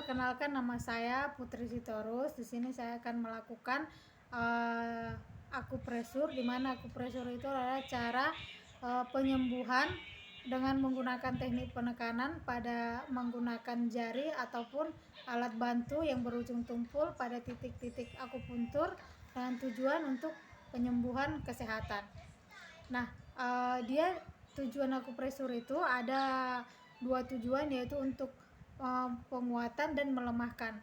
perkenalkan, nama saya Putri Sitorus. Di sini saya akan melakukan akupresur, di mana akupresur itu adalah cara penyembuhan dengan menggunakan teknik penekanan pada menggunakan jari ataupun alat bantu yang berujung tumpul pada titik-titik akupuntur dengan tujuan untuk penyembuhan kesehatan. Nah, tujuan akupresur itu ada dua tujuan, yaitu untuk penguatan dan melemahkan.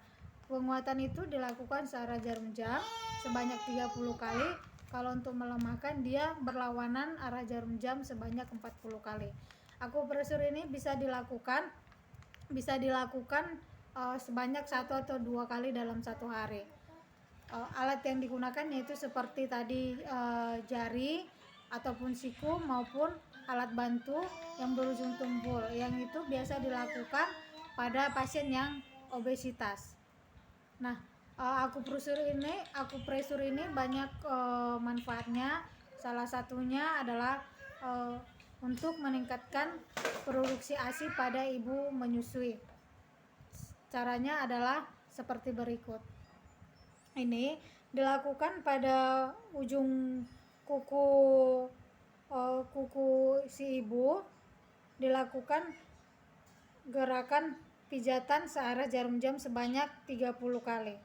Penguatan itu dilakukan secara jarum jam sebanyak 30 kali. Kalau untuk melemahkan, dia berlawanan arah jarum jam sebanyak 40 kali. Akupresur ini bisa dilakukan sebanyak 1 atau 2 kali dalam satu hari. Alat yang digunakan yaitu seperti tadi jari ataupun siku maupun alat bantu yang berujung tumpul, yang itu biasa dilakukan pada pasien yang obesitas. Nah, akupresur ini banyak manfaatnya. Salah satunya adalah untuk meningkatkan produksi ASI pada ibu menyusui. Caranya adalah seperti berikut. Ini dilakukan pada ujung kuku si ibu, dilakukan gerakan pijatan searah jarum jam sebanyak 30 kali.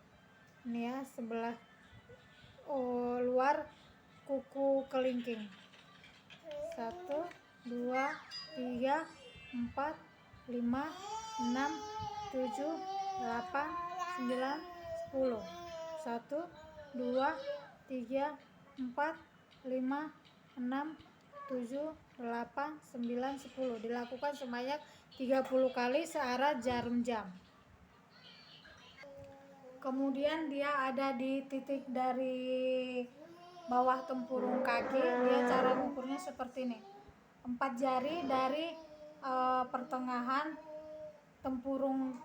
Ini ya, sebelah luar kuku kelingking. 1, 2, 3, 4, 5, 6, 7, 8, 9, 10. 1, 2, 3, 4, 5, 6, 7, 8, 9, 10. Dilakukan sebanyak 30 kali searah jarum jam. Kemudian dia ada di titik dari bawah tempurung kaki. Dia cara mengukurnya seperti ini. 4 jari dari pertengahan tempurung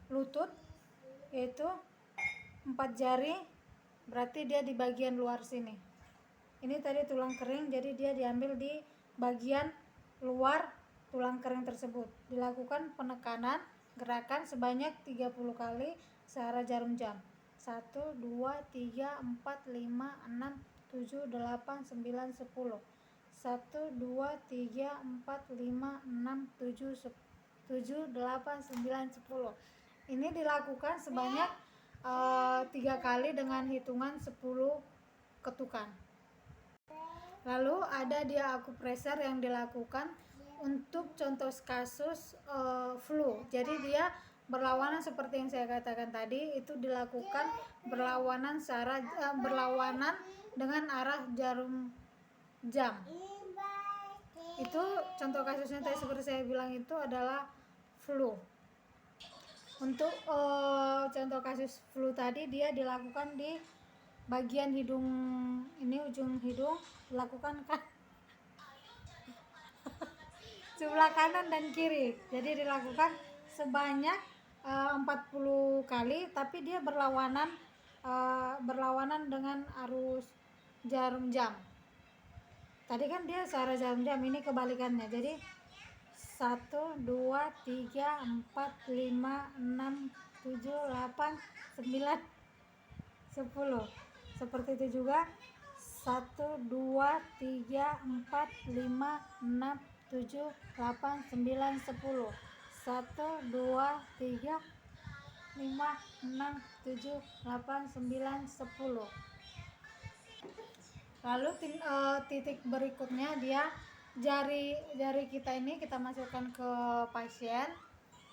lutut, yaitu 4 jari, berarti dia di bagian luar sini. Ini tadi tulang kering, jadi dia diambil di bagian luar tulang kering tersebut. Dilakukan penekanan gerakan sebanyak 30 kali searah jarum jam. 1, 2, 3, 4, 5, 6, 7, 8, 9, 10. 1, 2, 3, 4, 5, 6, 7, 8, 9, 10. Ini dilakukan sebanyak 3 kali dengan hitungan 10 ketukan. Lalu ada dia akupresur yang dilakukan untuk contoh kasus flu. Jadi dia berlawanan seperti yang saya katakan tadi, itu dilakukan berlawanan dengan arah jarum jam. Itu contoh kasusnya tadi seperti saya bilang, itu adalah flu. Untuk contoh kasus flu tadi, dia dilakukan di bagian hidung ini, ujung hidung, dilakukan kan sebelah kanan dan kiri. Jadi dilakukan sebanyak 40 kali, tapi dia berlawanan dengan arus jarum jam. Tadi kan dia searah jarum jam, ini kebalikannya. Jadi 1, 2, 3, 4, 5, 6, 7, 8, 9, 10. Seperti itu juga 1, 2, 3, 4, 5, 6, 7, 8, 9, 10. 1, 2, 3, 5, 6, 7, 8, 9, 10. Lalu titik berikutnya, dia jari kita ini kita masukkan ke pasien,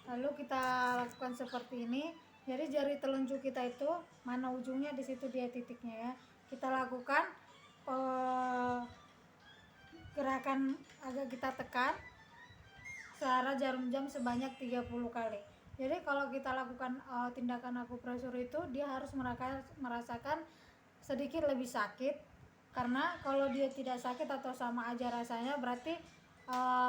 lalu kita lakukan seperti ini. Jadi jari telunjuk kita itu mana ujungnya, di situ dia titiknya ya. Kita lakukan gerakan agak kita tekan searah jarum jam sebanyak 30 kali. Jadi kalau kita lakukan tindakan akupresur itu, dia harus merasakan sedikit lebih sakit, karena kalau dia tidak sakit atau sama aja rasanya, berarti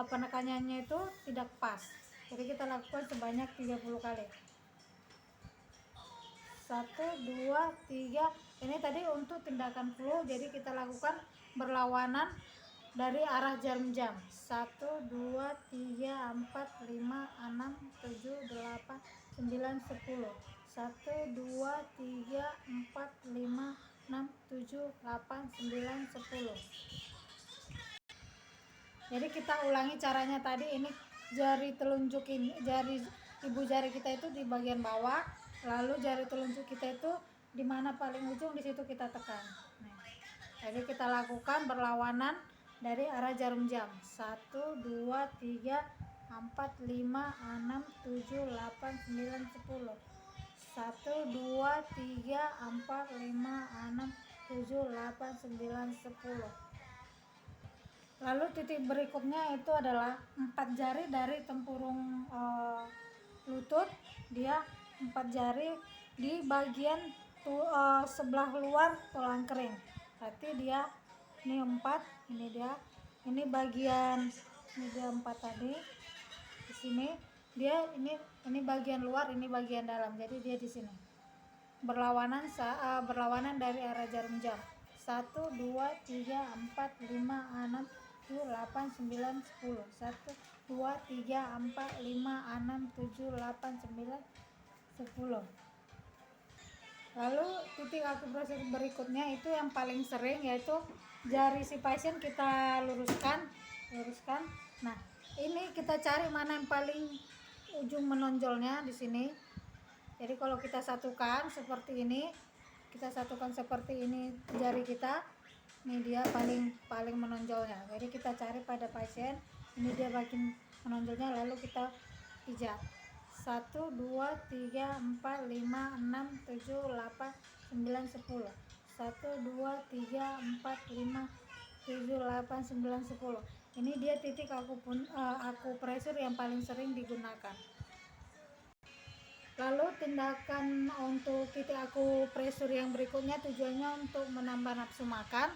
penekanannya itu tidak pas. Jadi kita lakukan sebanyak 30 kali. 1, 2, 3. Ini tadi untuk tindakan flu, jadi kita lakukan berlawanan dari arah jarum jam. 1, 2, 3, 4, 5, 6, 7, 8, 9, 10. 1, 2, 3, 4, 5, 6, 7, 8, 9, 10. Jadi kita ulangi caranya tadi. Ini jari telunjuk ini, ibu jari kita itu di bagian bawah, lalu jari telunjuk kita itu di mana paling ujung, di situ kita tekan. Nah, jadi kita lakukan berlawanan dari arah jarum jam. 1, 2, 3, 4, 5, 6, 7, 8, 9, 10. 1, 2, 3, 4, 5, 6, 7, 8, 9, 10. Lalu titik berikutnya itu adalah 4 jari dari tempurung lutut. Dia 4 jari di bagian sebelah luar tulang kering. Berarti dia ini 4, ini dia. Ini bagian, ini dia 4 tadi. Di sini dia ini bagian luar, ini bagian dalam. Jadi dia di sini. Berlawanan dari arah jarum jam. 1, 2, 3, 4, 5, 6, 7, 8, 9, 10. 1, 2, 3, 4, 5, 6, 7, 8, 9, 10. Lalu titik akupresur berikutnya itu yang paling sering, yaitu jari si pasien kita luruskan. Nah, ini kita cari mana yang paling ujung menonjolnya di sini. Jadi kalau kita satukan seperti ini, jari kita, ini dia paling menonjolnya. Jadi kita cari pada pasien, ini dia bagian menonjolnya, lalu kita pijat. 1, 2, 3, 4, 5, 6, 7, 8, 9, 10. 1, 2, 3, 4, 5, 7, 8, 9, 10. Ini dia titik akupresur yang paling sering digunakan. Lalu tindakan untuk titik akupresur yang berikutnya tujuannya untuk menambah nafsu makan.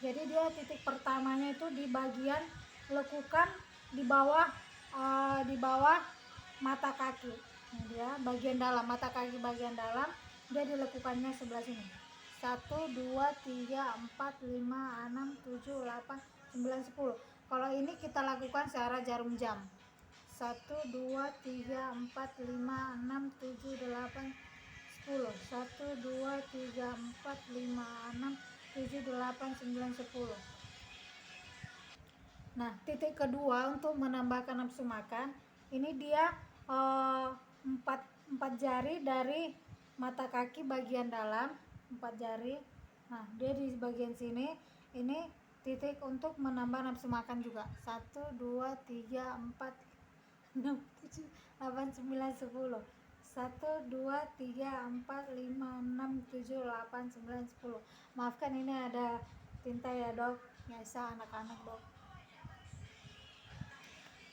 Jadi dia titik pertamanya itu di bagian lekukan di bawah mata kaki. Nah, dia bagian dalam mata kaki, bagian dalam dia dilekukannya sebelah sini. 1, 2, 3, 4, 5, 6, 7, 8, 9, 10. Kalau ini kita lakukan searah jarum jam. 1, 2, 3, 4, 5, 6, 7, 8, 10. 1, 2, 3, 4, 5, 6, 7, 8, 9, 10. Nah, titik kedua untuk menambahkan nafsu makan, ini dia 4 jari dari mata kaki bagian dalam, 4 jari. Nah, dia di bagian sini. Ini titik untuk menambah nafsu makan juga. 1, 2, 3, 4, 6, 7, 8, 9, 10. 1, 2, 3, 4, 5, 6, 7, 8, 9, 10. Maafkan ini ada tinta ya dok, biasa anak-anak dok.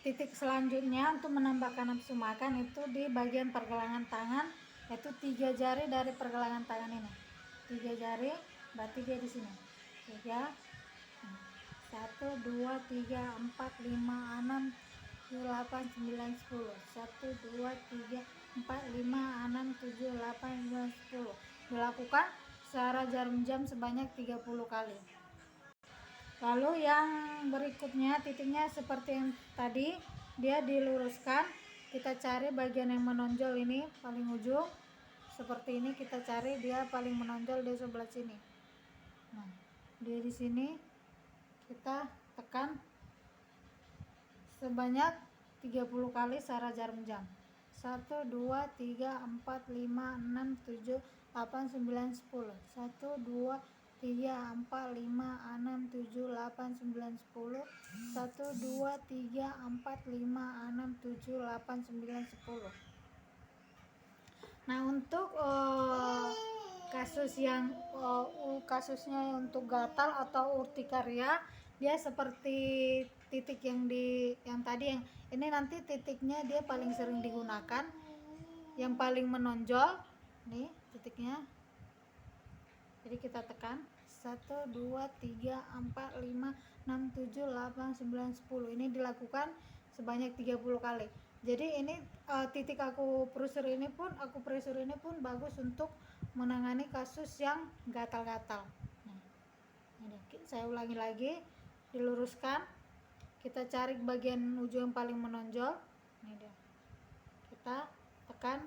Titik selanjutnya untuk menambahkan nafsu makan itu di bagian pergelangan tangan, yaitu 3 jari dari pergelangan tangan ini. 3 jari, berarti dia di sini. 3, 1, 2, 3, 4, 5, 6, 7, 8, 9, 10. 1, 2, 3, 4, 5, 6, 7, 8, 9, 10. Dilakukan searah jarum jam sebanyak 30 kali. Lalu yang berikutnya titiknya seperti yang tadi, dia diluruskan. Kita cari bagian yang menonjol ini paling ujung. Seperti ini kita cari, dia paling menonjol di sebelah sini. Nah, dia di sini kita tekan sebanyak 30 kali searah jarum jam. 1, 2, 3, 4, 5, 6, 7, 8, 9, 10. 1, 2, 3, 4, 5, 6, 7, 8, 9, 10. 1, 2, 3, 4, 5, 6, 7, 8, 9, 10. Nah, untuk kasusnya untuk gatal atau urtikaria, dia seperti titik yang tadi, yang ini nanti titiknya dia paling sering digunakan, yang paling menonjol nih titiknya. Jadi kita tekan 1, 2, 3, 4, 5, 6, 7, 8, 9, 10. Ini dilakukan sebanyak 30 kali. Jadi ini titik akupresur ini pun bagus untuk menangani kasus yang gatal-gatal. Nah, ini saya ulangi lagi, diluruskan, kita cari bagian ujung yang paling menonjol. Ini dia. Kita tekan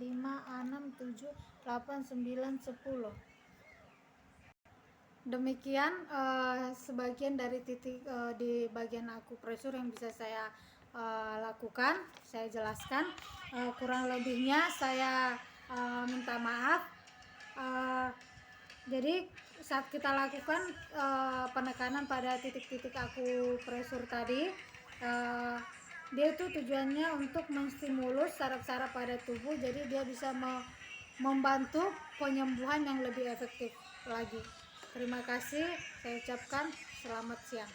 5, 6, 7, 8, 9, 10. Demikian sebagian dari titik di bagian akupresur yang bisa saya lakukan, saya jelaskan. Kurang lebihnya saya minta maaf. Jadi saat kita lakukan penekanan pada titik-titik akupresur tadi, dia itu tujuannya untuk menstimulus saraf-saraf pada tubuh, jadi dia bisa membantu penyembuhan yang lebih efektif lagi. Terima kasih, saya ucapkan selamat siang.